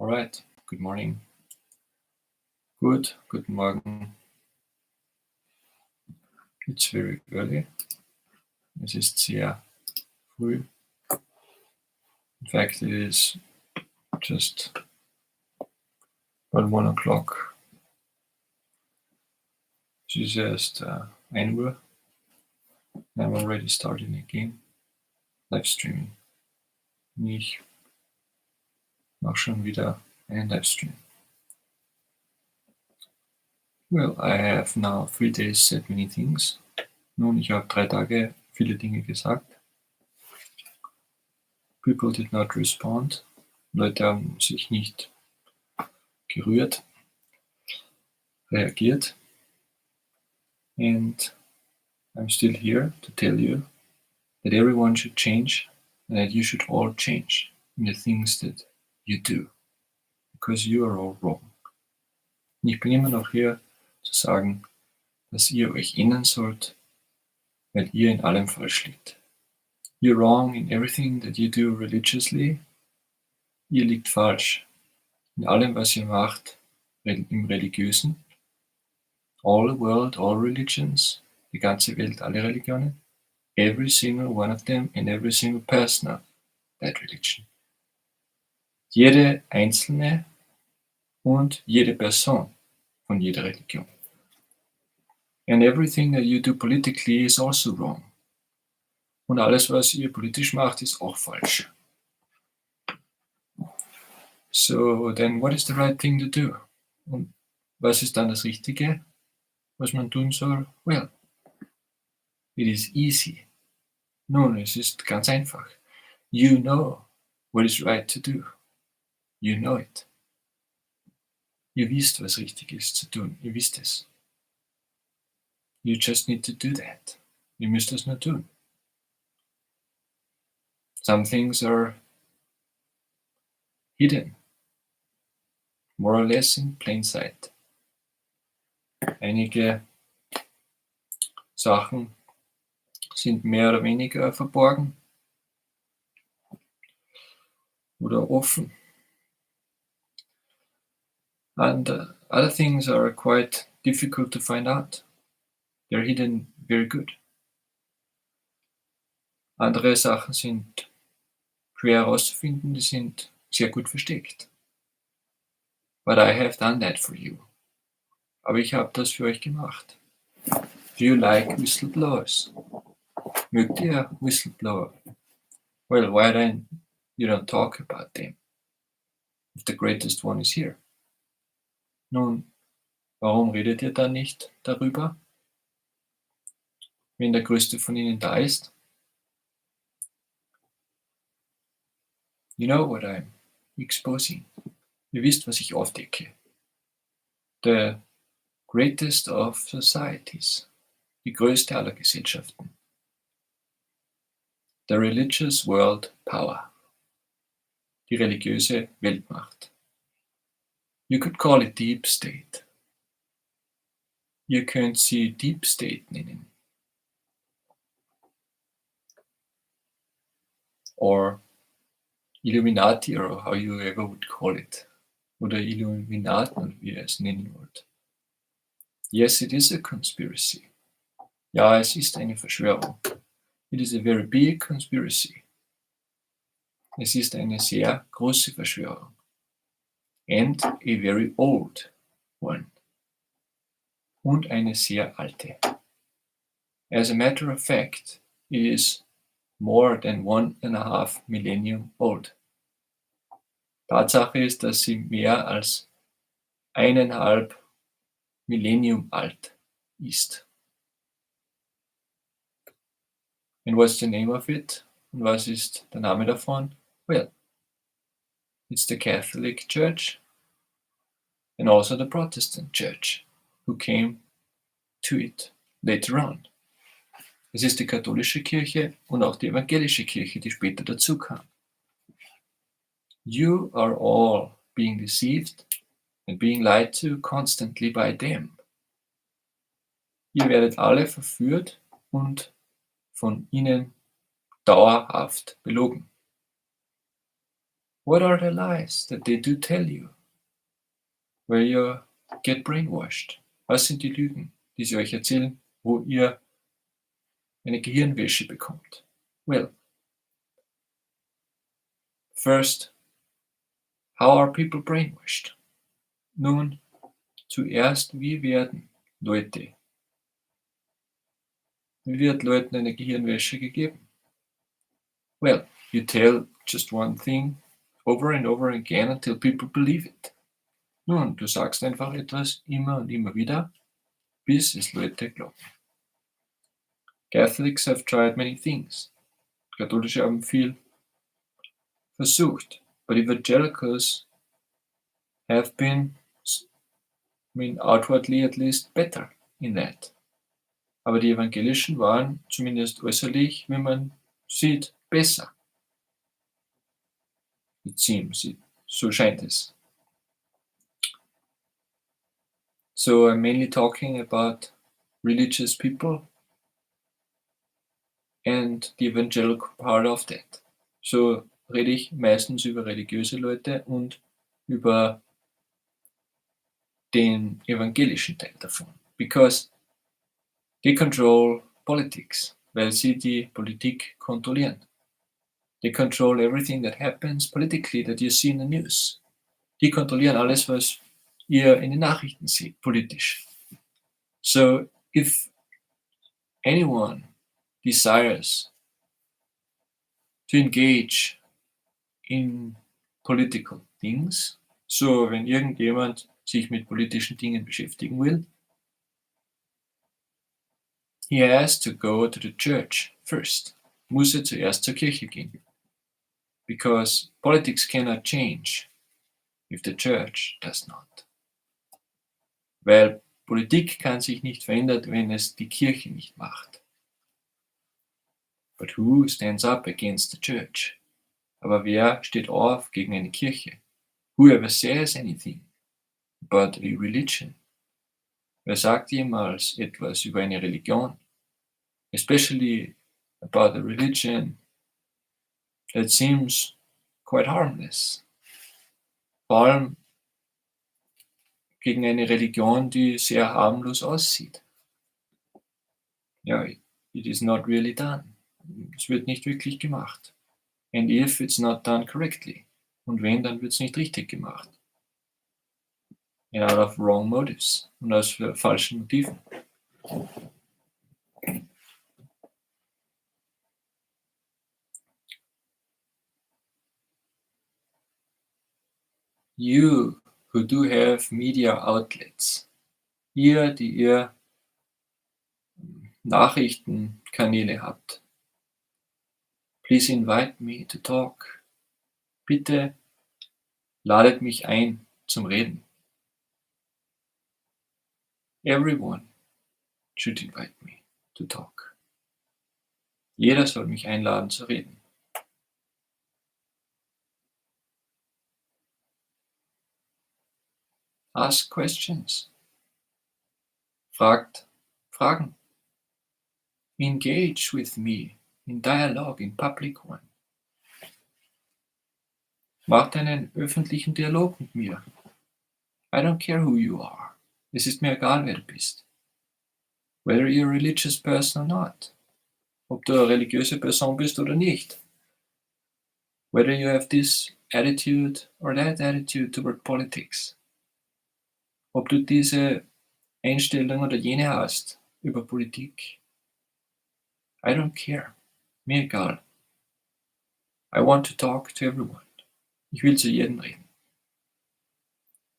Alright, good morning. Guten Morgen. It's very early. Es ist sehr früh. In fact, it is just about 1 o'clock. Es ist erst 1 Uhr. I'm already starting again. Livestreaming. Ich mache schon wieder einen Livestream. Well, I have now 3 days said many things. Nun, ich habe 3 Tage viele Dinge gesagt. People did not respond. Leute haben sich nicht gerührt, reagiert. And I'm still here to tell you that everyone should change and that you should all change in the things that you do, because you are all wrong. Und ich bin immer noch hier zu sagen, dass ihr euch ändern sollt, weil ihr in allem falsch liegt. You're wrong in everything that you do religiously. Ihr liegt falsch in allem, was ihr macht im Religiösen. All the world, all religions, die ganze Welt, alle Religionen. Every single one of them and every single person of that religion. Jede einzelne und jede Person von jeder Religion. And everything that you do politically is also wrong. Und alles, was ihr politisch macht, ist auch falsch. So, then what is the right thing to do? Und was ist dann das Richtige, was man tun soll? Well, it is easy. Nun, es ist ganz einfach. You know what is right to do. You know it. Ihr wisst, was richtig ist zu tun. Ihr wisst es. You just need to do that. Ihr müsst es nur tun. Some things are hidden, more or less in plain sight. Einige Sachen sind mehr oder weniger verborgen oder offen. And other things are quite difficult to find out. They're hidden very good. Andere Sachen sind schwer herauszufinden, die sind sehr gut versteckt. But I have done that for you. Aber ich habe das für euch gemacht. Do you like whistleblowers? Mögt ihr Whistleblower? Well, why then you don't talk about them? If the greatest one is here. Nun, warum redet ihr dann nicht darüber, wenn der größte von ihnen da ist? You know what I'm exposing. Ihr wisst, was ich aufdecke. The greatest of societies. Die größte aller Gesellschaften. The religious world power. Die religiöse Weltmacht. You could call it deep state. Ihr könnt sie Deep State nennen. Or Illuminati, or how you ever would call it. Oder Illuminaten, wie ihr es nennen wollt. Yes, it is a conspiracy. Ja, es ist eine Verschwörung. It is a very big conspiracy. Es ist eine sehr große Verschwörung. And a very old one. Und eine sehr alte. As a matter of fact, it is more than 1.5 millennium old. Tatsache ist, dass sie mehr als 1,5 Millennium alt ist. And what's the name of it? Und was ist der Name davon? Well, it's the Catholic Church and also the Protestant Church, who came to it later on. Es ist die katholische Kirche und auch die evangelische Kirche, die später dazu kam. You are all being deceived and being lied to constantly by them. Ihr werdet alle verführt und von ihnen dauerhaft belogen. What are the lies that they do tell you, where you get brainwashed? Was sind die Lügen, die sie euch erzählen, wo ihr eine Gehirnwäsche bekommt? Well, first, how are people brainwashed? Nun, zuerst, wie wird Leuten eine Gehirnwäsche gegeben? Well, you tell just one thing over and over again until people believe it. Nun, du sagst einfach etwas immer und immer wieder, bis es Leute glauben. Catholics have tried many things. Katholische haben viel versucht, but evangelicals have been, outwardly at least, better in that. Aber die Evangelischen waren, zumindest äußerlich, wie man sieht, besser. It seems, so scheint es. So I'm mainly talking about religious people and the evangelical part of that. So rede ich meistens über religiöse Leute und über den evangelischen Teil davon. Because they control politics, weil sie die Politik kontrollieren. They control everything that happens politically that you see in the news. Die kontrollieren alles, was ihr in den Nachrichten seht, politisch. So if anyone desires to engage in political things, so wenn irgendjemand sich mit politischen Dingen beschäftigen will, he has to go to the church first. Muss er zuerst zur Kirche gehen. Because politics cannot change if the church does not. Weil Politik kann sich nicht verändern, wenn es die Kirche nicht macht. But who stands up against the church? Aber wer steht auf gegen eine Kirche? Whoever says anything about a religion? Wer sagt jemals etwas über eine Religion? Especially about a religion that seems quite harmless. Vor allem gegen eine Religion, die sehr harmlos aussieht. Ja, it is not really done. Es wird nicht wirklich gemacht. And if it's not done correctly. Und wenn, dann wird es nicht richtig gemacht. And out of wrong motives. Und aus falschen Motiven. You who do have media outlets. Ihr, die ihr Nachrichtenkanäle habt. Please invite me to talk. Bitte ladet mich ein zum Reden. Everyone should invite me to talk. Jeder soll mich einladen zu reden. Ask questions. Fragt Fragen. Engage with me in dialogue, in public one. Macht einen öffentlichen Dialog mit mir. I don't care who you are. Es ist mir egal, wer du bist. Whether you're a religious person or not. Ob du eine religiöse Person bist oder nicht. Whether you have this attitude or that attitude toward politics. Ob du diese Einstellung oder jene hast über Politik. I don't care. Mir egal. I want to talk to everyone. Ich will zu jedem reden.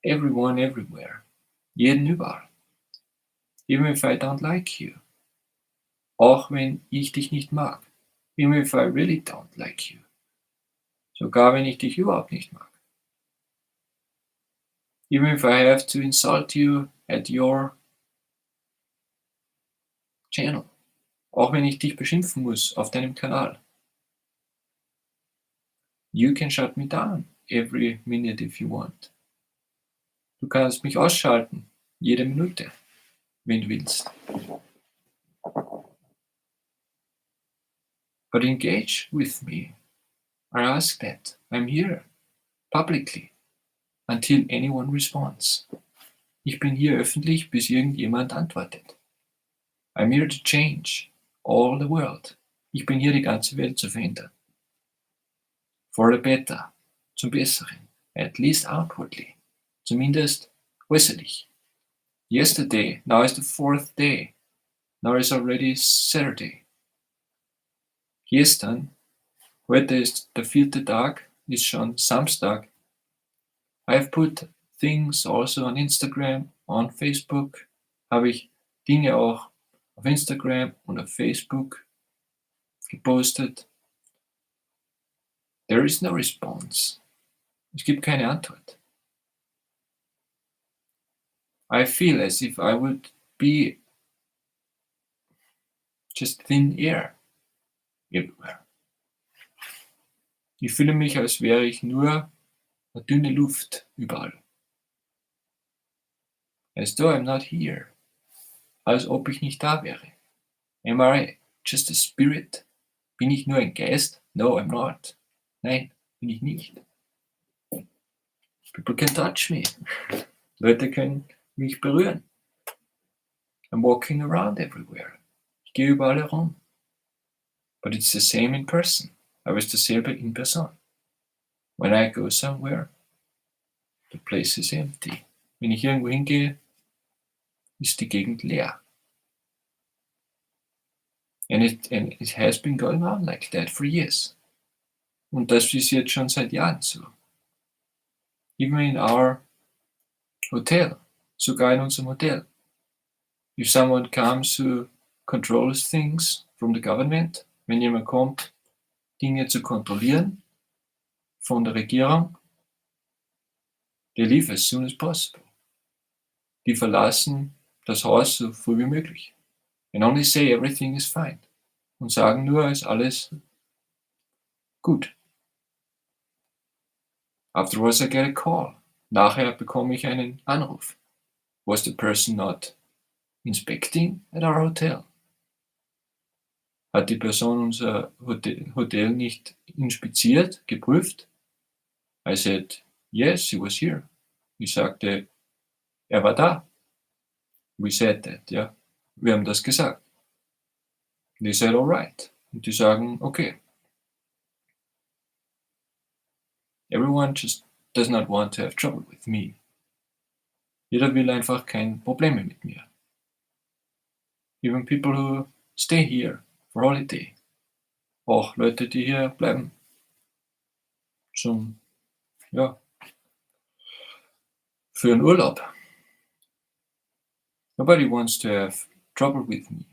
Everyone, everywhere. Jeden überall. Even if I don't like you. Auch wenn ich dich nicht mag. Even if I really don't like you. Sogar wenn ich dich überhaupt nicht mag. Even if I have to insult you at your channel. Auch wenn ich dich beschimpfen muss auf deinem Kanal. You can shut me down every minute if you want. Du kannst mich ausschalten, jede Minute, wenn du willst. But engage with me. I ask that. I'm here. publicly until anyone responds. Ich bin hier öffentlich, bis irgendjemand antwortet. I'm here to change all the world. Ich bin hier, die ganze Welt zu verändern. For the better, zum Besseren, at least outwardly, zumindest äußerlich. Yesterday, now is the 4th day, now is already Saturday. Gestern, heute ist der 4. Tag, ist schon Samstag. I've put things also on Instagram, on Facebook, habe ich Dinge auch auf Instagram und auf Facebook gepostet. There is no response. Es gibt keine Antwort. I feel as if I would be just thin air everywhere. Ich fühle mich, als wäre ich nur eine dünne Luft überall. As though I'm not here. Als ob ich nicht da wäre. Am I just a spirit? Bin ich nur ein Geist? No, I'm not. Nein, bin ich nicht. People can touch me. Leute können mich berühren. I'm walking around everywhere. Ich gehe überall herum. But it's the same in person. Aber es ist dasselbe in Person. When I go somewhere, the place is empty. Wenn ich irgendwo hingehe, ist die Gegend leer. And it has been going on like that for years. Und das ist jetzt schon seit Jahren so. Even in our hotel, sogar in unserem Hotel. If someone comes who controls things from the government, wenn jemand kommt, Dinge zu kontrollieren von der Regierung, they leave as soon as possible. Die verlassen das Haus so früh wie möglich. And only say everything is fine. Und sagen nur, ist alles gut. Afterwards I get a call. Nachher bekomme ich einen Anruf. Was the person not inspecting at our hotel? Hat die Person unser Hotel nicht inspiziert, geprüft? I said, yes, he was here. Ich sagte, er war da. We said that, ja. Wir haben das gesagt. They said, all right. Und die sagen, okay. Everyone just does not want to have trouble with me. Jeder will einfach keine Probleme mit mir. Even people who stay here for holiday. Auch Leute, die hier bleiben. Für einen Urlaub. Nobody wants to have trouble with me.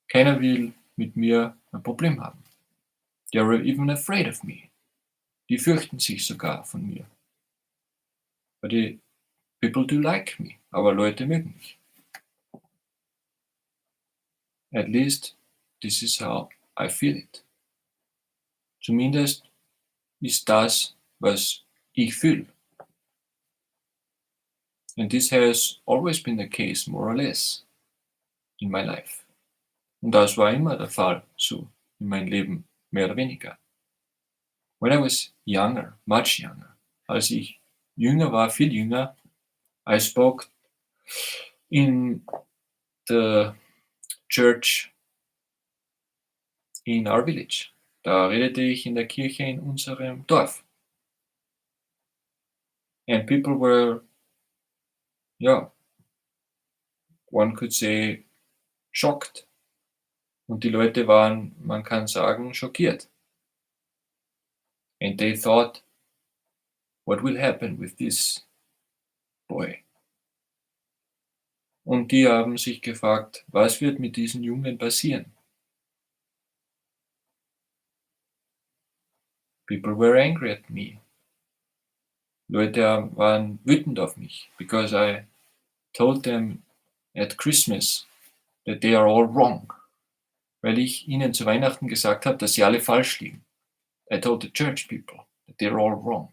Keiner will mit mir ein Problem haben. They are even afraid of me. Die fürchten sich sogar von mir. But people do like me. Aber Leute mögen mich. At least this is how I feel it. Zumindest ist das, was ich fühle. And this has always been the case, more or less, in my life. Und das war immer der Fall, so in meinem Leben, mehr oder weniger. When I was younger, much younger, als ich jünger war, viel jünger, I spoke in the church in our village. Da redete ich in der Kirche in unserem Dorf. And people were, one could say, shocked. Und die Leute waren, man kann sagen, schockiert. And they thought, what will happen with this boy? Und die haben sich gefragt, was wird mit diesen Jungen passieren? People were angry at me. Leute waren wütend auf mich, because I told them at Christmas that they are all wrong. Weil ich ihnen zu Weihnachten gesagt habe, dass sie alle falsch liegen. I told the church people that they are all wrong.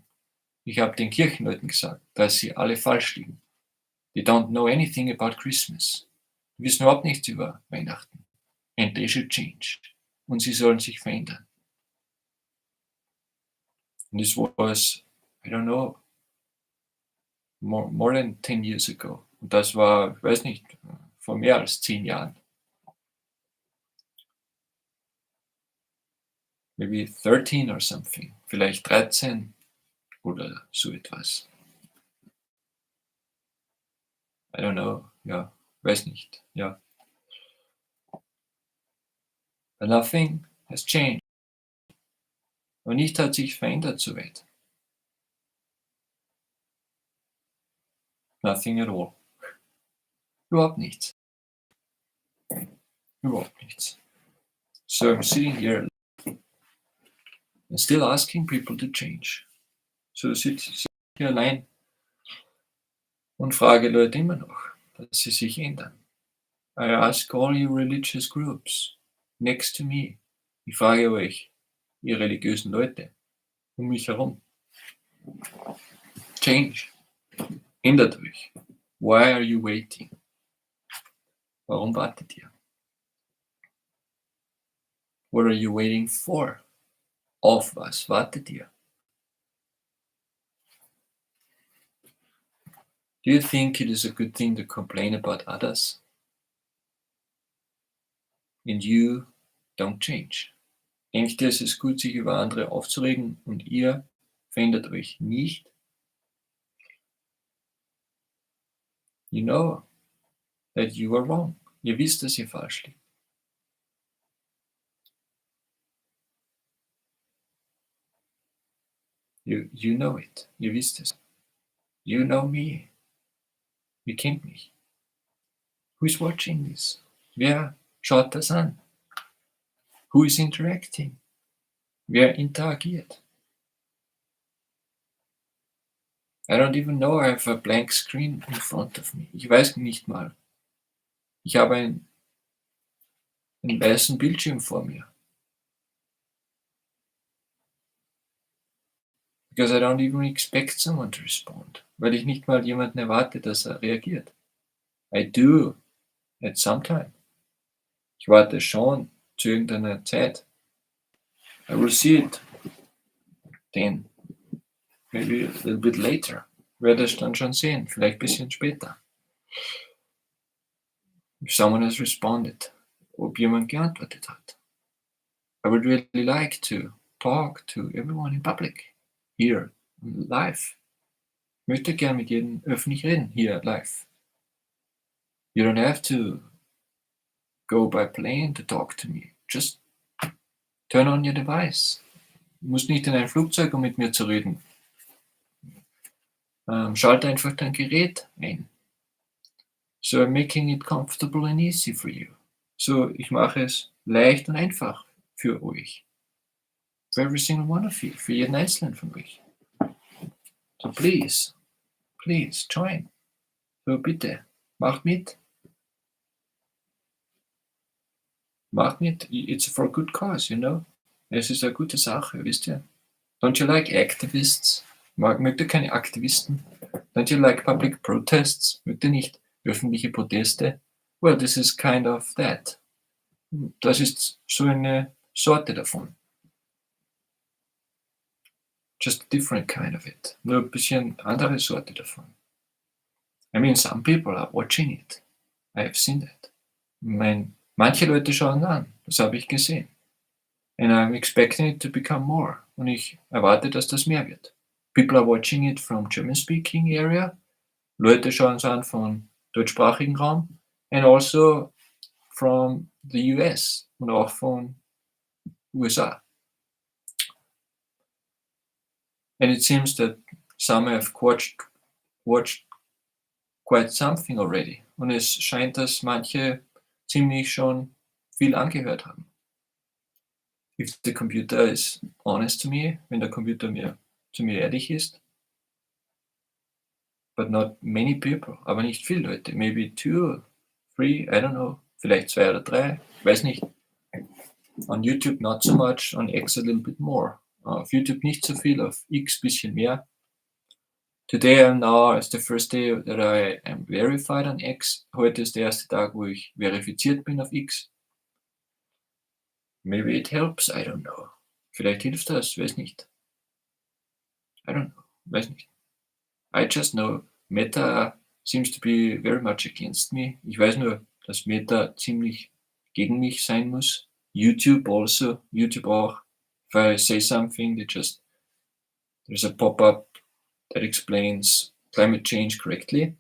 Ich habe den Kirchenleuten gesagt, dass sie alle falsch liegen. They don't know anything about Christmas. Die wissen überhaupt nichts über Weihnachten. And they should change. Und sie sollen sich verändern. And this was I don't know, more than 10 years ago. Und das war, ich weiß nicht, vor mehr als 10 Jahren. Maybe 13 or something. Vielleicht 13 oder so etwas. I don't know. Ja, weiß nicht. Ja. But nothing has changed. Und nichts hat sich verändert soweit. Nothing at all. Überhaupt nichts. Überhaupt nichts. So I'm sitting here and still asking people to change. So sitze ich hier allein und frage Leute immer noch, dass sie sich ändern. I ask all you religious groups next to me. Ich frage euch, ihr religiösen Leute um mich herum. Change. Ändert euch. Why are you waiting? Warum wartet ihr? What are you waiting for? Auf was wartet ihr? Do you think it is a good thing to complain about others? And you don't change. Denkt ihr, es ist gut, sich über andere aufzuregen und ihr verändert euch nicht? You know that you are wrong. Ihr wisst, dass ihr falsch liegt. You know it. Ihr wisst es. You know me. Ihr kennt mich. Who's watching this? Wer schaut das an? Who is interacting? Wer interagiert? I don't even know I have a blank screen in front of me. Ich weiß nicht mal. Ich habe einen weißen Bildschirm vor mir. Because I don't even expect someone to respond. Weil ich nicht mal jemanden erwarte, dass er reagiert. I do at some time. Ich warte schon zu irgendeiner Zeit. I will see it then. Maybe a little bit later. Werde es dann schon sehen. Vielleicht ein bisschen später. If someone has responded. Ob jemand geantwortet hat. I would really like to talk to everyone in public. Here, live. Ich möchte gern mit jedem öffentlich reden. Hier, live. You don't have to go by plane to talk to me. Just turn on your device. Du musst nicht in ein Flugzeug, um mit mir zu reden. Schalte einfach dein Gerät ein. So I'm making it comfortable and easy for you. So ich mache es leicht und einfach für euch. For every single one of you. Für jeden einzelnen von euch. So please join. So bitte, macht mit. Macht mit. It's for a good cause, you know. Es ist eine gute Sache, wisst ihr. Don't you like activists? Mögt ihr keine Aktivisten? Don't you like public protests? Mögt ihr nicht öffentliche Proteste? Well, this is kind of that. Das ist so eine Sorte davon. Just a different kind of it. Nur ein bisschen andere Sorte davon. I mean, some people are watching it. I have seen that. Manche Leute schauen an. Das habe ich gesehen. And I'm expecting it to become more. Und ich erwarte, dass das mehr wird. People are watching it from German-speaking area. Leute schauen es an vom deutschsprachigen Raum. And also from the US. Und auch von USA. And it seems that some have watched quite something already. Und es scheint, dass manche ziemlich schon viel angehört haben. If the computer is honest to me, wenn der Computer zu mir ehrlich ist, but not many people, aber nicht viele Leute, maybe 2, 3, I don't know, vielleicht 2 oder 3, weiß nicht. On YouTube not so much, on X a little bit more. Auf YouTube nicht so viel, auf X bisschen mehr. Today I'm now, it's the first day that I am verified on X. Heute ist der erste Tag, wo ich verifiziert bin auf X. Maybe it helps, I don't know. Vielleicht hilft das, weiß nicht. I don't know. Weiß nicht. I just know Meta seems to be very much against me. Ich weiß nur, dass Meta ziemlich gegen mich sein muss. YouTube also. YouTube auch. If I say something, there's a pop-up that explains climate change correctly.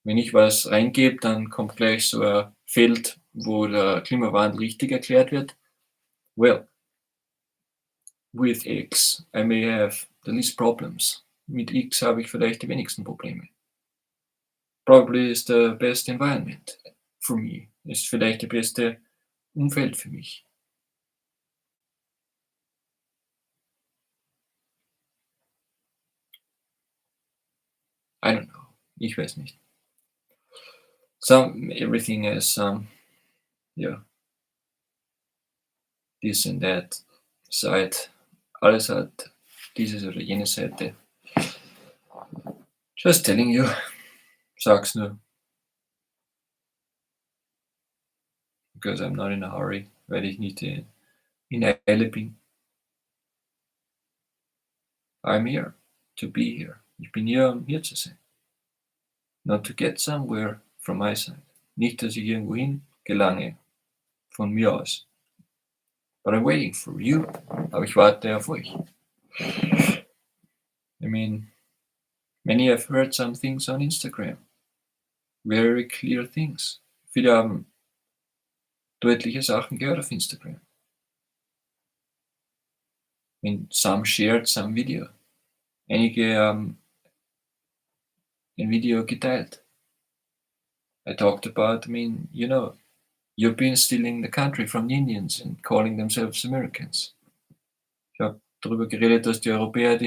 Wenn ich was reingebe, dann kommt gleich so ein Feld, wo der Klimawandel richtig erklärt wird. Well, with X, I may have the least problems. Mit X habe ich vielleicht die wenigsten Probleme. Probably is the best environment for me. Ist vielleicht das beste Umfeld für mich. I don't know. Ich weiß nicht. Everything is, yeah, this and that side. Alles hat diese oder jene Seite. Just telling you. Sag's nur. Because I'm not in a hurry. Weil ich nicht in Eile bin. I'm here to be here. Ich bin hier, um hier zu sein. Not to get somewhere from my side. Nicht, dass ich irgendwo hin gelange von mir aus. But I'm waiting for you. Aber ich warte auf euch. I mean, many have heard some things on Instagram. Very clear things. Viele haben deutliche Sachen gehört auf Instagram. I mean, some shared some video. Einige haben ein Video geteilt. I talked about, Europeans stealing the country from the Indians and calling themselves Americans. Ich habe darüber geredet, dass die Europäer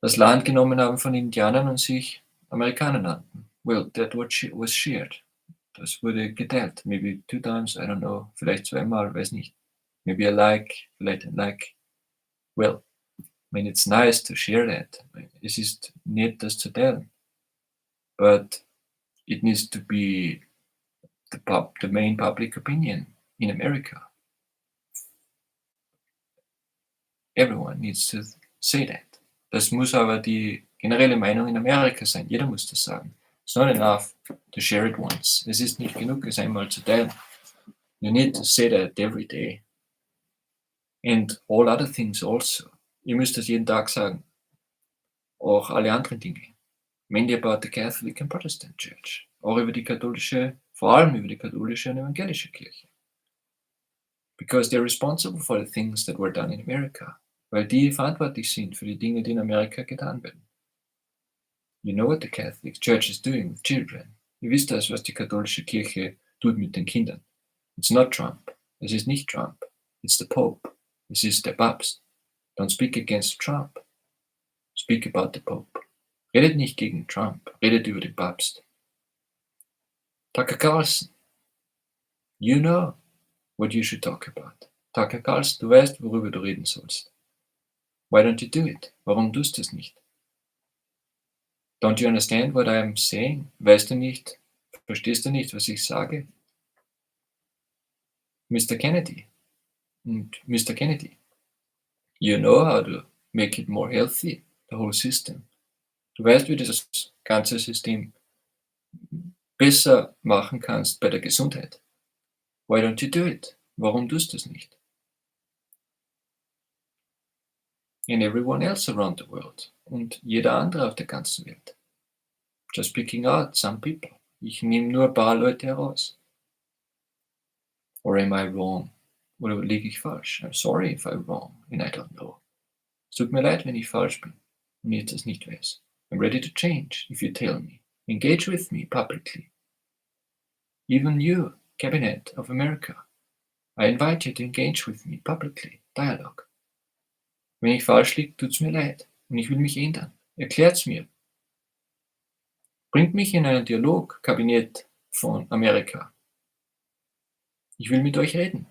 das Land genommen haben von Indianern und sich Amerikaner nannten. Well, that was shared. Das wurde geteilt. Maybe 2 times, I don't know. Vielleicht zweimal, weiß nicht. Maybe a like, vielleicht ein Like. Well, it's nice to share that. Es ist nett, das zu teilen. But it needs to be the main public opinion in America. Everyone needs to say that. Das muss aber die generelle Meinung in Amerika sein. Jeder muss das sagen. It's not enough to share it once. Es ist nicht genug, es einmal zu teilen. You need to say that every day. And all other things also. Ihr müsst das jeden Tag sagen. Auch alle anderen Dinge. Mainly about the Catholic and Protestant Church. Auch über die katholische, vor allem über die katholische und evangelische Kirche. Because they're responsible for the things that were done in America. Weil die verantwortlich sind für die Dinge, die in Amerika getan werden. You know what the Catholic Church is doing with children. Ihr wisst das, was die katholische Kirche tut mit den Kindern. It's not Trump. Es ist nicht Trump. It's the Pope. Es ist der Papst. Don't speak against Trump. Speak about the Pope. Redet nicht gegen Trump. Redet über den Papst. Tucker Carlson. You know what you should talk about. Tucker Carlson, du weißt, worüber du reden sollst. Why don't you do it? Warum tust du es nicht? Don't you understand what I am saying? Weißt du nicht, verstehst du nicht, was ich sage? Mr. Kennedy und Mr. Kennedy, you know how to make it more healthy, the whole system. Du weißt, wie du das ganze System besser machen kannst bei der Gesundheit. Why don't you do it? Warum tust du es nicht? And everyone else around the world. Und jeder andere auf der ganzen Welt. Just picking out some people. Ich nehme nur ein paar Leute heraus. Or am I wrong? Oder liege ich falsch? I'm sorry if I'm wrong and I don't know. Es tut mir leid, wenn ich falsch bin und ich das nicht weiß. I'm ready to change if you tell me. Engage with me publicly. Even you, Cabinet of America. I invite you to engage with me publicly. Dialogue. Wenn ich falsch liege, tut's mir leid und ich will mich ändern. Erklärt's mir. Bringt mich in einen Dialog, Kabinett von Amerika. Ich will mit euch reden.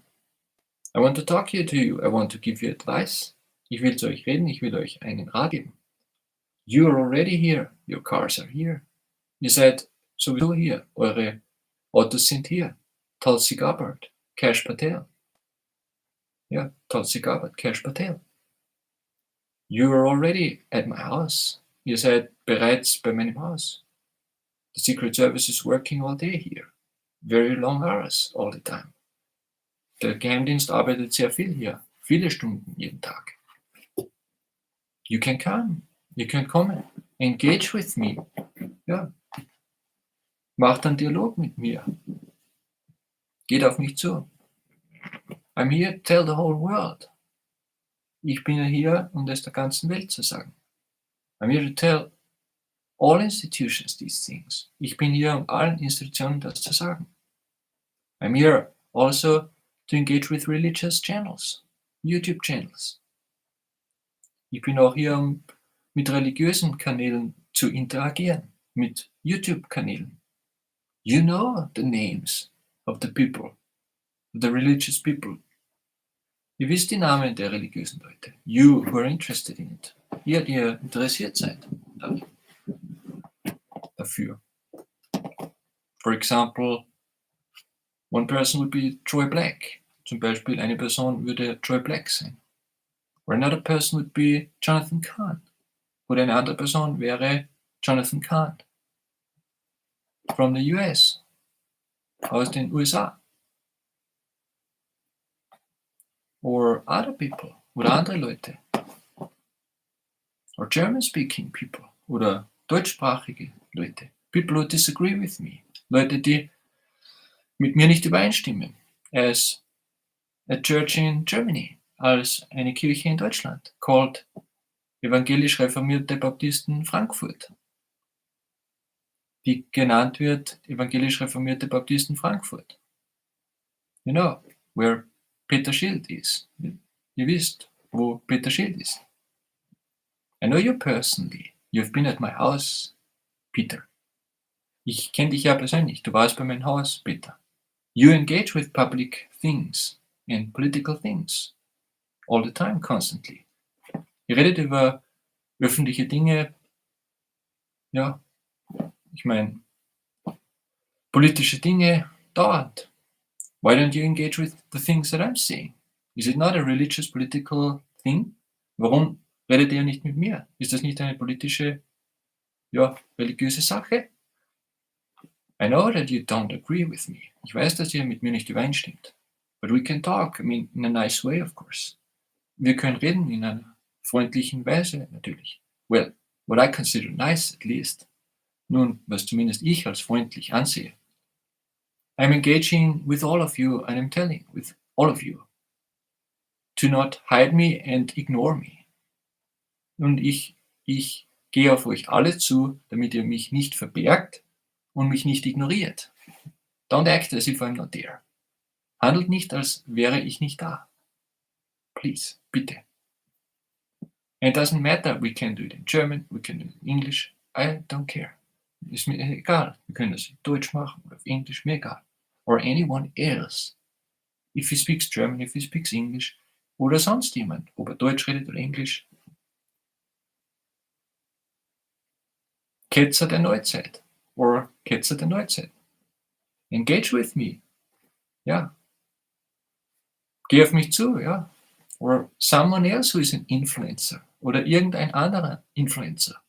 I want to talk to you. I want to give you advice. Ich will zu euch reden, ich will euch einen Rat geben. You are already here. Your cars are here. Ihr seid sowieso hier. Eure Autos sind hier. Tulsi Gabbard, Cash Patel. Ja, Tulsi Gabbard, Kesh Patel. You are already at my house. Ihr seid bereits bei meinem Haus. The Secret Service is working all day here. Very long hours all the time. Der Geheimdienst arbeitet sehr viel hier. Viele Stunden jeden Tag. You can come. Ihr könnt kommen. Engage with me. Ja. Macht einen Dialog mit mir. Geht auf mich zu. I'm here to tell the whole world. Ich bin ja hier, um das der ganzen Welt zu sagen. I'm here to tell all institutions these things. Ich bin hier, um allen Institutionen das zu sagen. I'm here also to engage with religious channels, YouTube channels. Ich bin auch hier, um mit religiösen Kanälen zu interagieren, mit YouTube-Kanälen. You know the names of the people, the religious people. Ihr wisst die Namen der religiösen Leute. You who are interested in it. Ihr, die ihr interessiert seid dafür. For example, one person would be Troy Black. Zum Beispiel eine Person würde Troy Black sein. Or another person would be Jonathan Kahn. Oder eine andere Person wäre Jonathan Kahn. From the US. Aus den USA. Or other people. Oder andere Leute. Or German-speaking people. Oder deutschsprachige Leute. People who disagree with me. Leute, die mit mir nicht übereinstimmen. As a church in Germany. Als eine Kirche in Deutschland. Called Evangelisch-Reformierte Baptisten Frankfurt. Die genannt wird Evangelisch-Reformierte Baptisten Frankfurt. You know, where Peter Schild is. Ihr wisst, wo Peter Schild ist. I know you personally. You've been at my house, Peter. Ich kenne dich ja persönlich. Du warst bei meinem Haus, Peter. You engage with public things and political things. All the time, constantly. Ihr redet über öffentliche Dinge. Ja, ich meine, politische Dinge dauernd. Why don't you engage with the things that I'm saying? Is it not a religious political thing? Warum redet ihr nicht mit mir? Ist das nicht eine politische, ja, religiöse Sache? I know that you don't agree with me. Ich weiß, dass ihr mit mir nicht übereinstimmt. But we can talk, I mean, in a nice way, of course. Wir können reden in einer freundlichen Weise, natürlich. Well, what I consider nice, at least. Nun, was zumindest ich als freundlich ansehe. I'm engaging with all of you and I'm telling with all of you to not hide me and ignore me. Und ich gehe auf euch alle zu, damit ihr mich nicht verbergt und mich nicht ignoriert. Don't act as if I'm not there. Handelt nicht, als wäre ich nicht da. Please, bitte. And it doesn't matter, we can do it in German, we can do it in English, I don't care. Ist mir egal. Wir können das in Deutsch machen oder auf Englisch, mir egal. Or anyone else. If he speaks German, if he speaks English. Oder sonst jemand. Ob er Deutsch redet oder Englisch. Ketzer der Neuzeit. Or Ketzer der Neuzeit. Engage with me. Ja. Geh auf mich zu, ja. Or someone else who is an influencer. Oder irgendein anderer Influencer.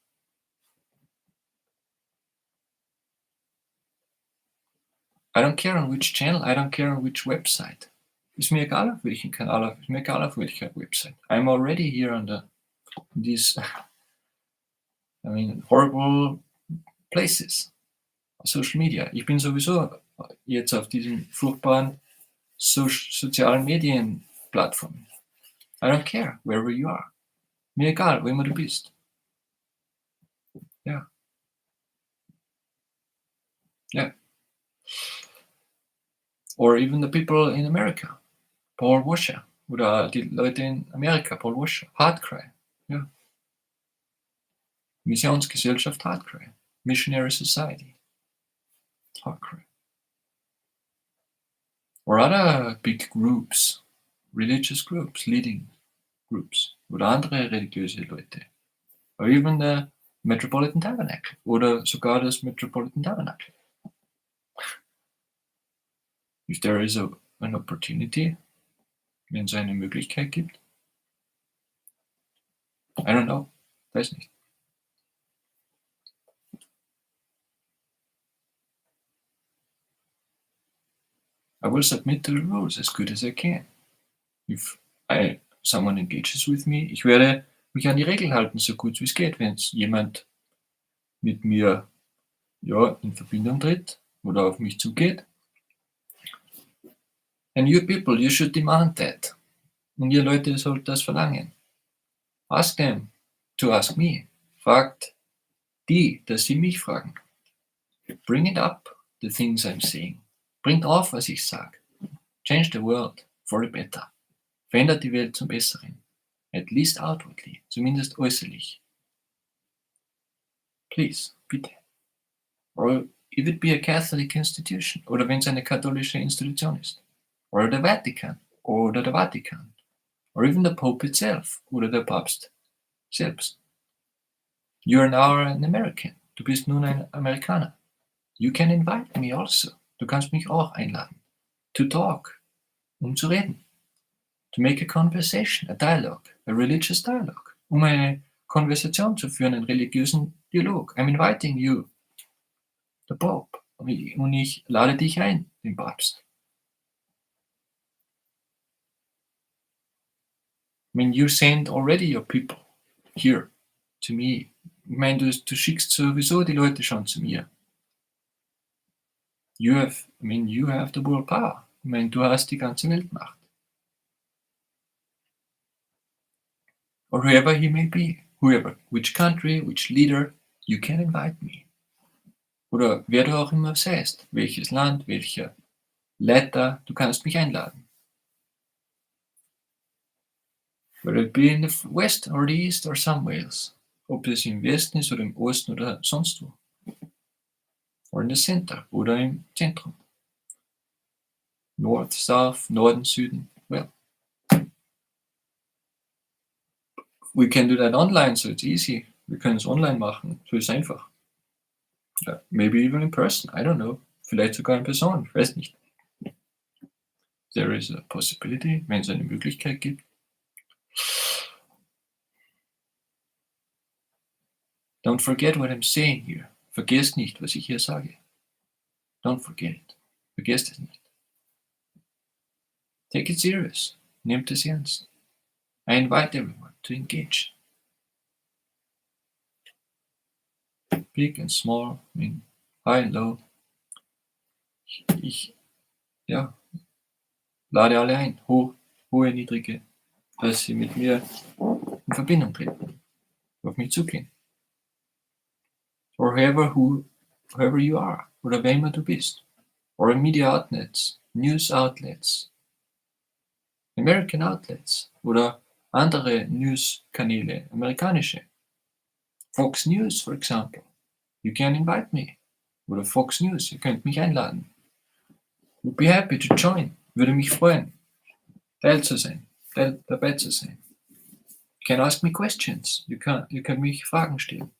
I don't care on which channel, I don't care on which website. Ist mir egal auf welchen Kanal, ist mir egal auf welcher Website. I'm already here on these, I mean, horrible places. Social media. Ich bin sowieso jetzt auf diesen furchtbaren sozialen Medienplattformen. I don't care wherever you are. Mir egal, wo immer du bist. Ja. Ja. Or even the people in America. Paul Washer. Oder die Leute in Amerika. Paul Washer. Heartcry. Ja. Missionsgesellschaft Heartcry. Missionary Society. Heartcry. Or other big groups. Religious groups. Leading groups. Oder andere religiöse Leute. Or even the Metropolitan Tabernacle. Oder sogar das Metropolitan Tabernacle. If there is an opportunity, wenn es eine Möglichkeit gibt? I don't know. Weiß nicht. I will submit to the rules as good as I can. If someone engages with me, ich werde mich an die Regeln halten, so gut wie es geht. Wenn jetzt jemand mit mir in Verbindung tritt oder auf mich zugeht, and you people, you should demand that. Und ihr Leute sollt das verlangen. Ask them to ask me. Fragt die, dass sie mich fragen. Bring it up, the things I'm saying. Bringt auf, was ich sage. Change the world for the better. Verändert die Welt zum Besseren. At least outwardly, zumindest äußerlich. Please, bitte. Or if it be a Catholic institution, oder wenn es eine katholische Institution ist. Or the Vatican, oder der Vatikan. Or even the Pope itself, oder der Papst selbst. You are now an American. Du bist nun ein Amerikaner. You can invite me also. Du kannst mich auch einladen. To talk, zu reden. To make a conversation, a dialogue, a religious dialogue. Eine Konversation zu führen, einen religiösen Dialog. I'm inviting you, the Pope. Und ich lade dich ein, den Papst. I mean, you send already your people here to me. Ich meine, du schickst sowieso die Leute schon zu mir. You have the world power. Ich meine, du hast die ganze Weltmacht. Or whoever he may be, which country, which leader, you can invite me. Oder wer du auch immer seist, welches Land, welcher Leiter, du kannst mich einladen. Whether it be in the west or the east or somewhere else. Ob es im Westen ist oder im Osten oder sonst wo. Or in the center oder im Zentrum. North, South, Norden, Süden. Well, we can do that online, so it's easy. Wir können es online machen, so ist einfach. Maybe even in person, I don't know. Vielleicht sogar in Person, ich weiß nicht. There is a possibility, wenn es eine Möglichkeit gibt. Don't forget what I'm saying here. Vergesst nicht, was ich hier sage. Don't forget it. Vergesst es nicht. Take it serious. Nehmt es ernst. I invite everyone to engage. Big and small, high and low. Ich lade alle ein, hohe, niedrige, dass sie mit mir in Verbindung treten, auf mich zugehen. Or whoever you are, oder wer immer du bist. Or media outlets, news outlets, American outlets, oder andere News-Kanäle, amerikanische. Fox News, for example. You can invite me. Oder Fox News, ihr könnt mich einladen. Would be happy to join. Würde mich freuen, dabei zu sein. You can ask me questions. Ihr könnt mich Fragen stellen.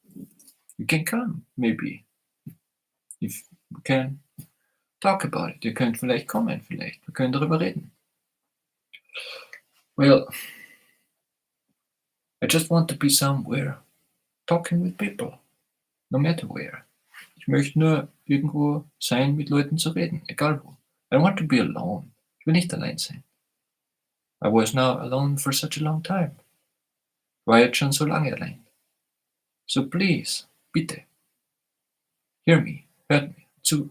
You can come, maybe. If we can talk about it. Ihr könnt vielleicht kommen, Wir können darüber reden. Well, I just want to be somewhere, talking with people, no matter where. Ich möchte nur irgendwo sein, mit Leuten zu reden, egal wo. I don't want to be alone. Ich will nicht allein sein. I was now alone for such a long time. War jetzt schon so lange allein. So please, bitte, hear me, hört mir zu.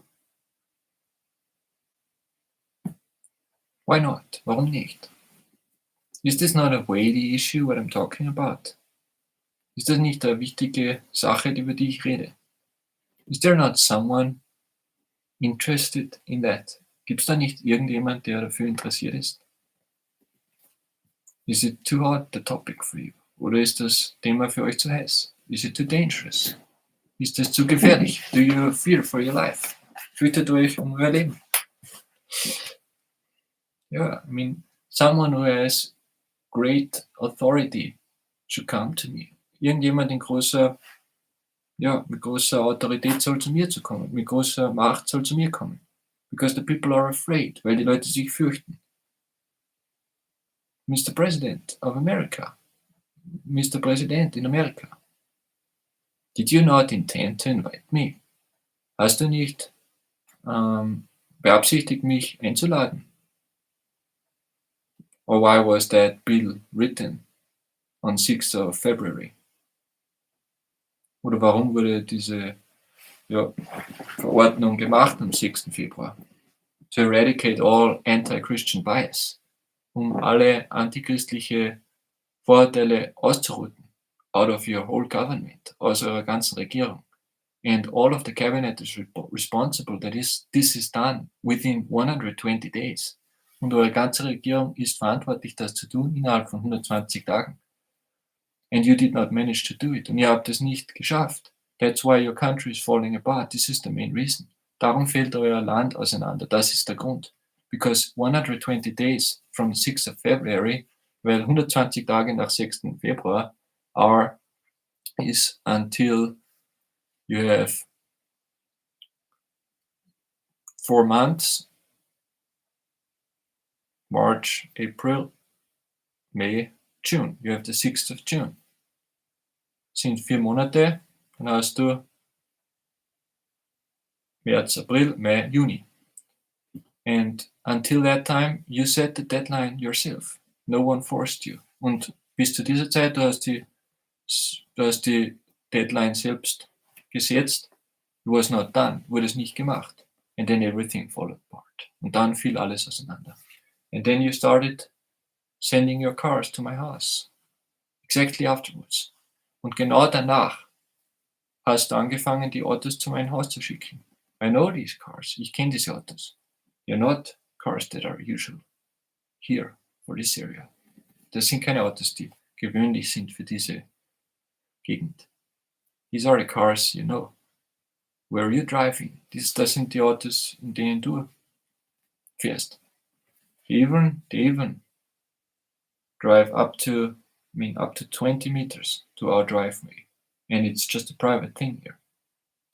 Why not? Warum nicht? Is this not a weighty issue what I'm talking about? Ist das nicht eine wichtige Sache, über die ich rede? Is there not someone interested in that? Gibt es da nicht irgendjemand, der dafür interessiert ist? Is it too hot the topic for you? Oder ist das Thema für euch zu heiß? Is it too dangerous? Ist es zu gefährlich? Do you fear for your life? Fürchtet euch um euer Leben? Yeah, someone who has great authority should come to me. Irgendjemand mit großer Autorität soll zu mir kommen. Mit großer Macht soll zu mir kommen. Because the people are afraid, weil die Leute sich fürchten. Mr. President of America, Mr. President in America, did you not intend to invite me? Hast du nicht beabsichtigt, mich einzuladen? Or why was that bill written on 6th of February? Oder warum wurde diese Verordnung gemacht am 6. Februar? To eradicate all anti-Christian bias, alle antichristliche Vorurteile auszurotten, out of your whole government, aus eurer ganzen Regierung. And all of the cabinet is responsible that this is done within 120 days. Und eure ganze Regierung ist verantwortlich, das zu tun innerhalb von 120 Tagen. And you did not manage to do it. Und ihr habt es nicht geschafft. That's why your country is falling apart. This is the main reason. Darum fällt euer Land auseinander. Das ist der Grund. Because 120 days from the 6th of February, weil 120 Tage nach 6. Februar is until you have 4 months, March, April, May, June. You have the 6th of June. Sind 4 Monate, dann hast du März, April, Mai, Juni. And until that time, you set the deadline yourself. No one forced you. Und bis zu dieser Zeit, du hast die Deadline selbst gesetzt. It was not done. Wurde es nicht gemacht. And then everything fell apart. Und dann fiel alles auseinander. And then you started sending your cars to my house. Exactly afterwards. Und genau danach hast du angefangen, die Autos zu meinem Haus zu schicken. I know these cars. Ich kenne diese Autos. They're not cars that are usual here for this area. Das sind keine Autos, die gewöhnlich sind für diese Gegend. These are the cars you know. Where are you driving? Das sind die Autos, in denen du fährst. They even drive up to 20 meters to our driveway. And it's just a private thing here.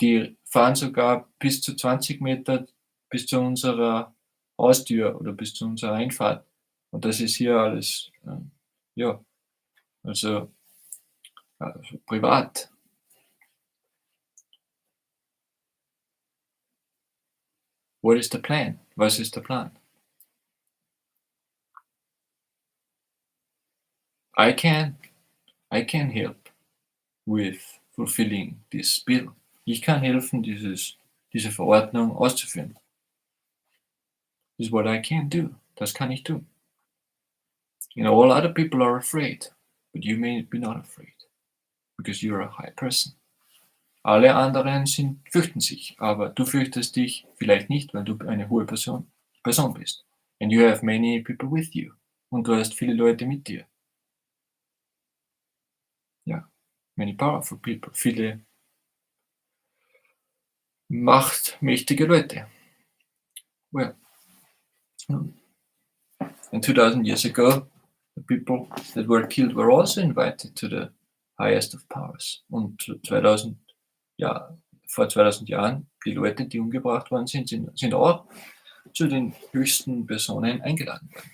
Die fahren sogar bis zu 20 Meter bis zu unserer Haustür oder bis zu unserer Einfahrt. Und das ist hier alles, also privat. What is the plan? Was ist der Plan? I can help with fulfilling this bill. Ich kann helfen, diese Verordnung auszuführen. This is what I can do. Das kann ich tun. All other people are afraid, but you may be not afraid, because you're a high person. Alle anderen fürchten sich, aber du fürchtest dich vielleicht nicht, weil du eine hohe Person bist. And you have many people with you. Und du hast viele Leute mit dir. Ja, many powerful people. Viele machtmächtige Leute. Well, and 2000 years ago, the people that were killed were also invited to the highest of powers. Und vor 2000 Jahren, die Leute, die umgebracht worden sind auch zu den höchsten Personen eingeladen worden.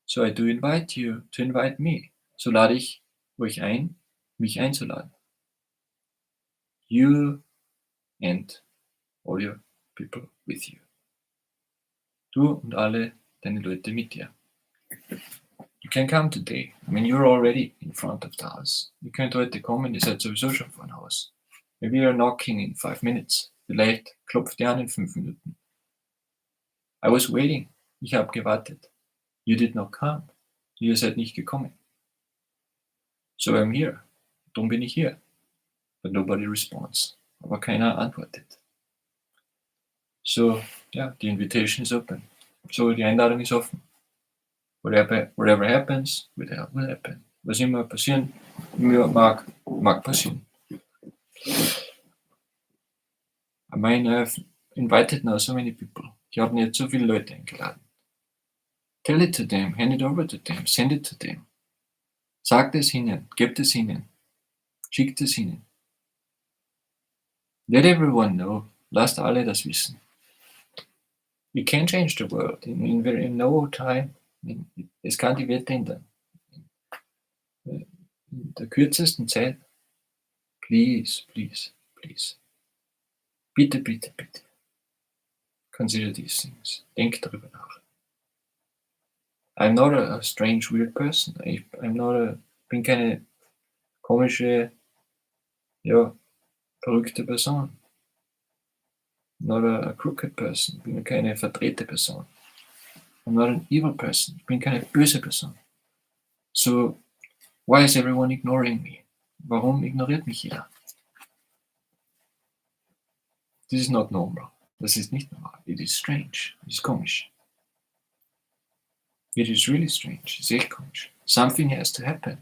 So I do invite you to invite me. So lade ich euch ein, mich einzuladen. You and all your people with you. Du und alle deine Leute mit dir. You can come today. You're already in front of the house. Ihr könnt heute kommen, ihr seid sowieso schon vor dem Haus. Maybe you're knocking in 5 minutes. Vielleicht klopft ihr an in 5 Minuten. I was waiting. Ich habe gewartet. You did not come. Ihr seid nicht gekommen. So I'm here. Darum bin ich hier. But nobody responds. Aber keiner antwortet. So, the invitation is open. So, die Einladung ist offen. Whatever happens, will happen. Was immer passieren mag passieren. I mean, I've invited now so many people. Ich habe jetzt so viele Leute eingeladen. Tell it to them, hand it over to them, send it to them. Sagt es ihnen, gebt es ihnen, schickt es ihnen. Let everyone know. Lasst alle das wissen. We can change the world in no time. Es kann die Welt ändern. In der kürzesten Zeit. Please, please, please. Bitte, bitte, bitte. Consider these things. Denk darüber nach. I'm not a strange, weird person. Bin keine komische, verrückte Person. Not a crooked person. Bin keine verdrehte Person. I'm not an evil person. Ich bin keine böse Person. So, why is everyone ignoring me? Warum ignoriert mich jeder? This is not normal. Das ist nicht normal. It is strange. Es ist komisch. It is really strange. Es ist echt komisch. Something has to happen.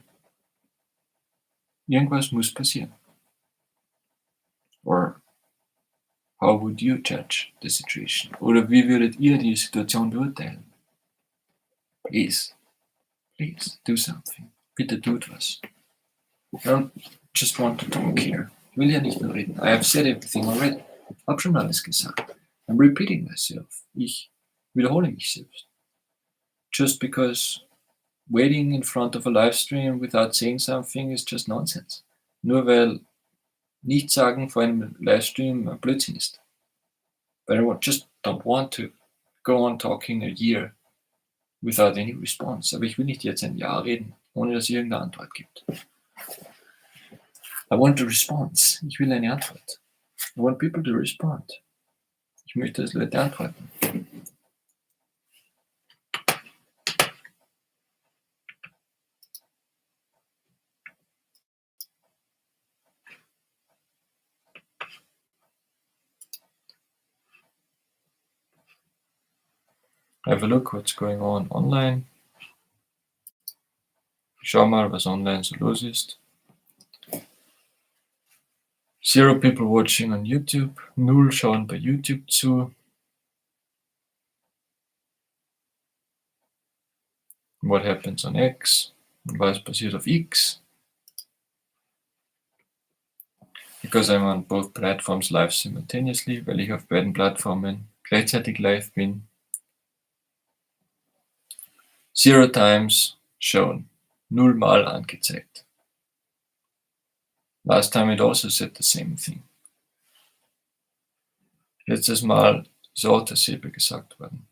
Irgendwas muss passieren. Or how would you judge the situation? Oder wie würdet ihr die Situation beurteilen? Please, please do something. Bitte tut was. I don't just want to talk here. Ich will ja nicht nur reden. I have said everything already. Hab schon alles gesagt. I'm repeating myself. Ich wiederhole mich selbst. Just because waiting in front of a Livestream without saying something is just nonsense. Nur weil nichts sagen vor einem Livestream ein Blödsinn ist. But I just don't want to go on talking a year without any response. Aber ich will nicht jetzt ein Jahr reden, ohne dass es irgendeine Antwort gibt. I want a response. Ich will eine Antwort. I want people to respond. Ich möchte, dass Leute antworten. Have a look what's going on online. Schau mal, was online so los ist. 0 people watching on YouTube. 0 schauen bei YouTube zu. What happens on X? Was passiert auf X? Because I'm on both platforms live simultaneously, weil ich auf beiden Plattformen gleichzeitig live bin. 0 times shown. 0 mal angezeigt. Last time it also said the same thing. Letztes Mal ist auch dasselbe gesagt worden.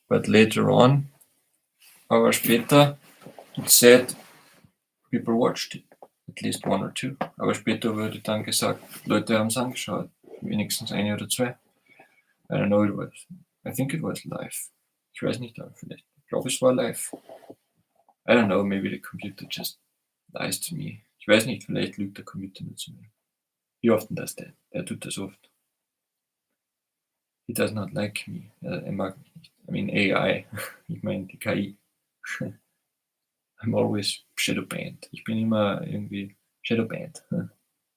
But later on, aber später, it said people watched it, at least 1 or 2. Aber später wurde dann gesagt, Leute haben es angeschaut, wenigstens 1 oder 2. I don't know, I think it was live. Ich weiß nicht, aber vielleicht. Ich glaube, es war live. I don't know, maybe the computer just lies to me. Ich weiß nicht, vielleicht lügt der Computer nur zu mir. Wie oft das der? Der tut das oft. He does not like me. Er mag mich nicht. I mean AI. Ich meine die KI. I'm always shadow banned. Ich bin immer irgendwie shadow banned. I'm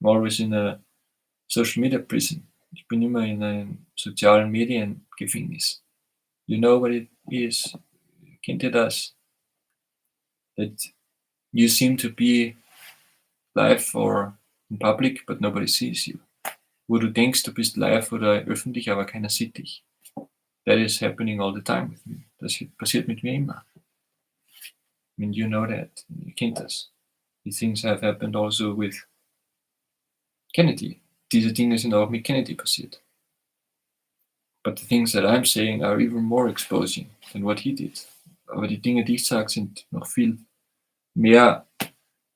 always in a social media prison. Ich bin immer in einem sozialen Mediengefängnis. You know what it is? Kennt ihr das? That you seem to be live or in public, but nobody sees you. Wo du denkst, du bist live oder öffentlich, aber keiner sieht dich. That is happening all the time with me. Das passiert mit mir immer. I mean, you know that. Ihr kennt das. These things have happened also with Kennedy. Diese Dinge sind auch mit Kennedy passiert. But the things that I'm saying are even more exposing than what he did. Aber die Dinge, die ich sage, sind noch viel mehr,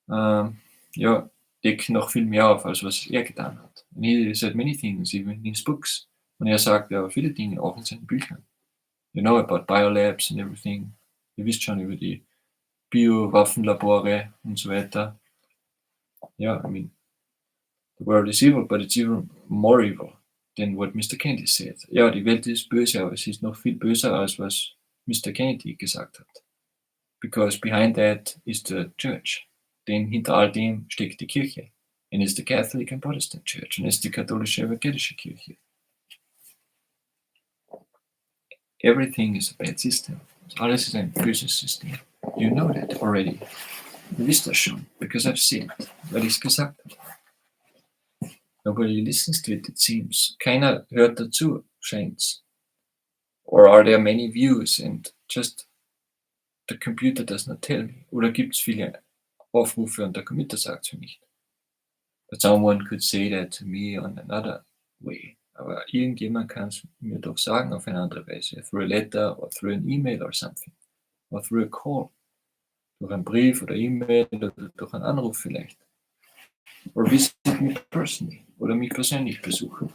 decken noch viel mehr auf, als was er getan hat. And he said many things, even in his books. Und er sagt aber viele Dinge, auch in seinen Büchern. You know about biolabs and everything. Ihr wisst schon über die Biowaffenlabore und so weiter. Yeah, I mean, the world is evil, but it's even more evil than what Mr. Kennedy said. Ja, die Welt ist böse, aber es ist noch viel böser, als was Mr. Kennedy gesagt hat. Because behind that is the church. Denn hinter all dem steckt die Kirche. And it's the Catholic and Protestant Church. Und es ist die katholische evangelische Kirche. Everything is a bad system. Alles ist ein böses System. You know that already. Ihr wisst das schon, because I've said it, weil ich es gesagt habe. Nobody listens to it seems. Keiner hört dazu, scheint's. Or are there many views and just the computer does not tell me? Oder gibt's viele Aufrufe und der Computer sagt's mir nicht? But someone could say that to me on another way. Aber irgendjemand kann's mir doch sagen auf eine andere Weise. Through a letter or through an email or something. Or through a call. Durch einen Brief oder E-Mail oder durch einen Anruf vielleicht. Or visit me personally. Oder mich persönlich besuchen.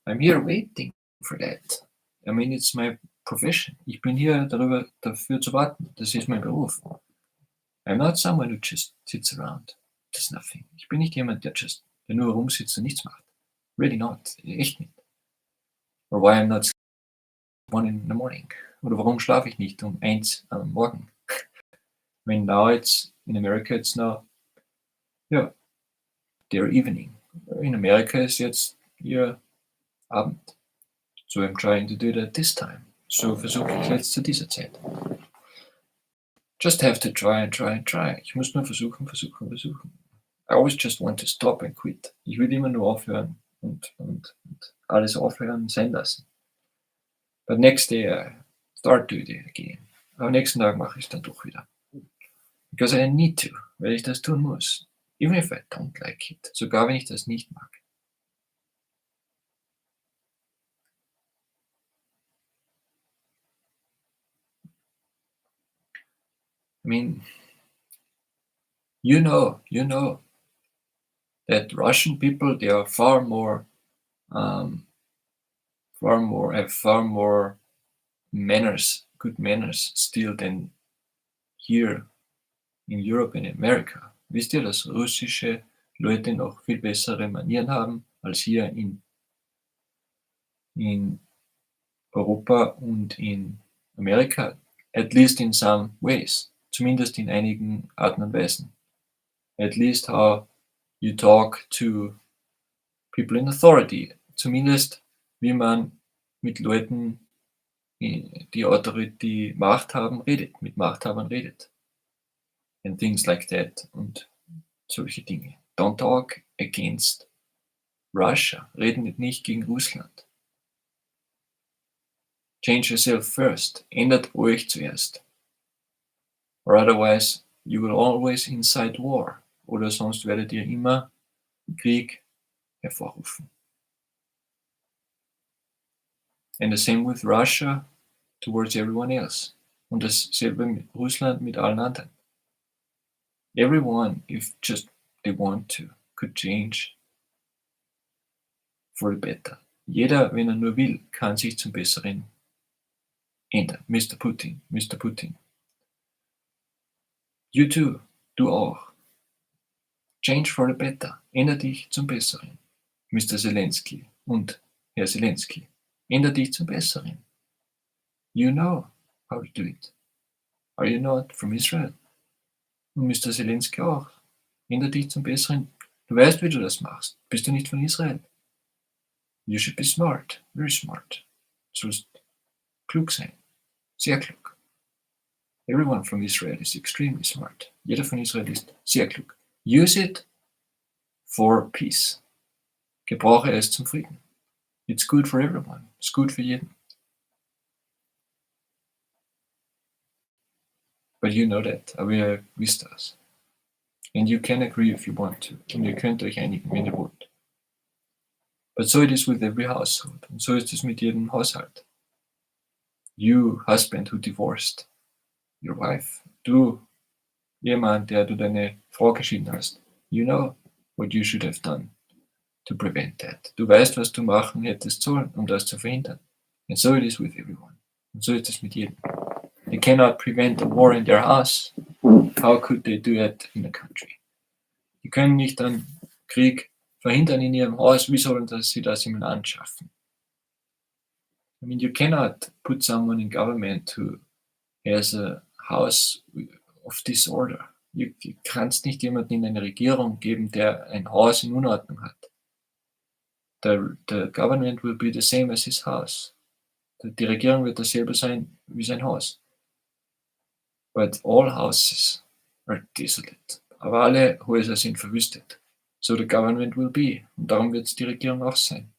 I'm here waiting for that. I mean, it's my profession. Ich bin hier dafür zu warten. Das ist mein Beruf. I'm not someone who just sits around, does nothing. Ich bin nicht jemand, der nur rumsitzt und nichts macht. Really not. Echt nicht. Or why I'm not 1 in the morning. Oder warum schlafe ich nicht um 1 am Morgen? I mean, now it's, in America it's now, yeah, their evening. In Amerika ist jetzt ihr Abend. So I'm trying to do that this time. So versuche ich jetzt zu dieser Zeit. Just have to try and try and try. Ich muss nur versuchen. I always just want to stop and quit. Ich will immer nur aufhören und alles aufhören, sein lassen. But next day I start doing it again. Am nächsten Tag mache ich es dann doch wieder. Because I need to, weil ich das tun muss. Even if I don't like it. Sogar wenn ich das nicht mag. I mean, you know that Russian people, they are far more manners, good manners still than here in Europe and America. Wisst ihr, dass russische Leute noch viel bessere Manieren haben als hier in Europa und in Amerika? At least in some ways. Zumindest in einigen Arten und Weisen. At least how you talk to people in authority. Zumindest wie man mit Leuten, die Macht haben, redet, mit Machthabern redet. And things like that und solche Dinge. Don't talk against Russia. Redet nicht gegen Russland. Change yourself first. Ändert euch zuerst. Or otherwise you will always incite war. Oder sonst werdet ihr immer Krieg hervorrufen. And the same with Russia towards everyone else. Und dasselbe mit Russland, mit allen anderen. Everyone, if just they want to, could change for the better. Jeder, wenn er nur will, kann sich zum Besseren ändern. Mr. Putin. You too, du auch. Change for the better. Änder dich zum Besseren. Mr. Zelensky und Herr Zelensky. Änder dich zum Besseren. You know how to do it. Are you not from Israel? Und Mr. Zelensky auch. Änder dich zum Besseren. Du weißt, wie du das machst. Bist du nicht von Israel? You should be smart. Very smart. Du sollst klug sein. Sehr klug. Everyone from Israel is extremely smart. Jeder von Israel ist sehr klug. Use it for peace. Gebrauche es zum Frieden. It's good for everyone. It's good für jeden. But you know that. Aber ihr wisst das. And you can agree if you want to. Und ihr könnt euch einigen, wenn ihr wollt. But so it is with every household. Und so ist es mit jedem Haushalt. You, husband who divorced your wife. Du, Ehemann, der du deine Frau geschieden hast. You know what you should have done to prevent that. Du weißt, was du machen hättest sollen, um das zu verhindern. And so it is with everyone. Und so ist es mit jedem. They cannot prevent a war in their house. How could they do that in a country? Die können nicht einen Krieg verhindern in ihrem Haus. Wie sollen sie das im Land schaffen? I mean, you cannot put someone in government who has a house of disorder. Du kannst nicht jemanden in eine Regierung geben, der ein Haus in Unordnung hat. The government will be the same as his house. Die Regierung wird dasselbe sein wie sein Haus. But all houses are desolate. Aber alle Häuser sind verwüstet. So the government will be. Und darum wird es die Regierung auch sein.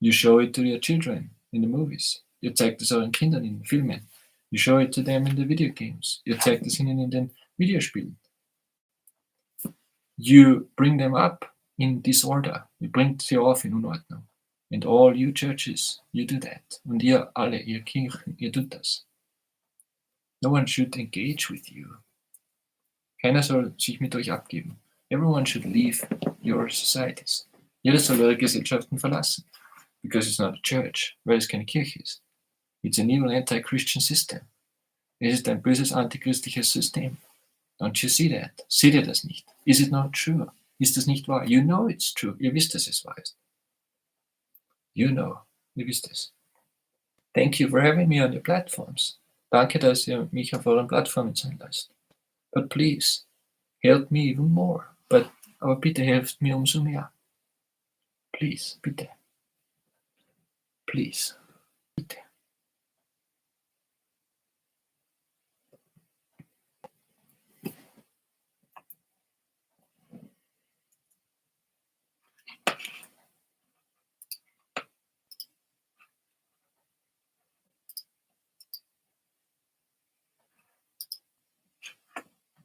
You show it to your children in the movies. Ihr zeigt es euren Kindern in den Filmen. You show it to them in the video games. Ihr zeigt es ihnen in den Videospielen. You bring them up in disorder. Ihr bringt sie auf in Unordnung. And all you churches, you do that. Und ihr alle, ihr Kirchen, ihr tut das. No one should engage with you. Keiner soll sich mit euch abgeben. Everyone should leave your societies. Jeder soll eure Gesellschaften verlassen. Because it's not a church, weil es keine Kirche ist. It's an evil anti-Christian system. Es ist ein böses antichristliches System. Don't you see that? Seht ihr das nicht? Is it not true? Ist das nicht wahr? You know it's true. Ihr wisst, dass es wahr ist. You know. Ihr wisst es. Thank you for having me on your platforms. Danke, dass ihr mich auf euren Plattformen sein lasst. But please, help me even more. Aber bitte helft mir umso mehr. Please, bitte. Please.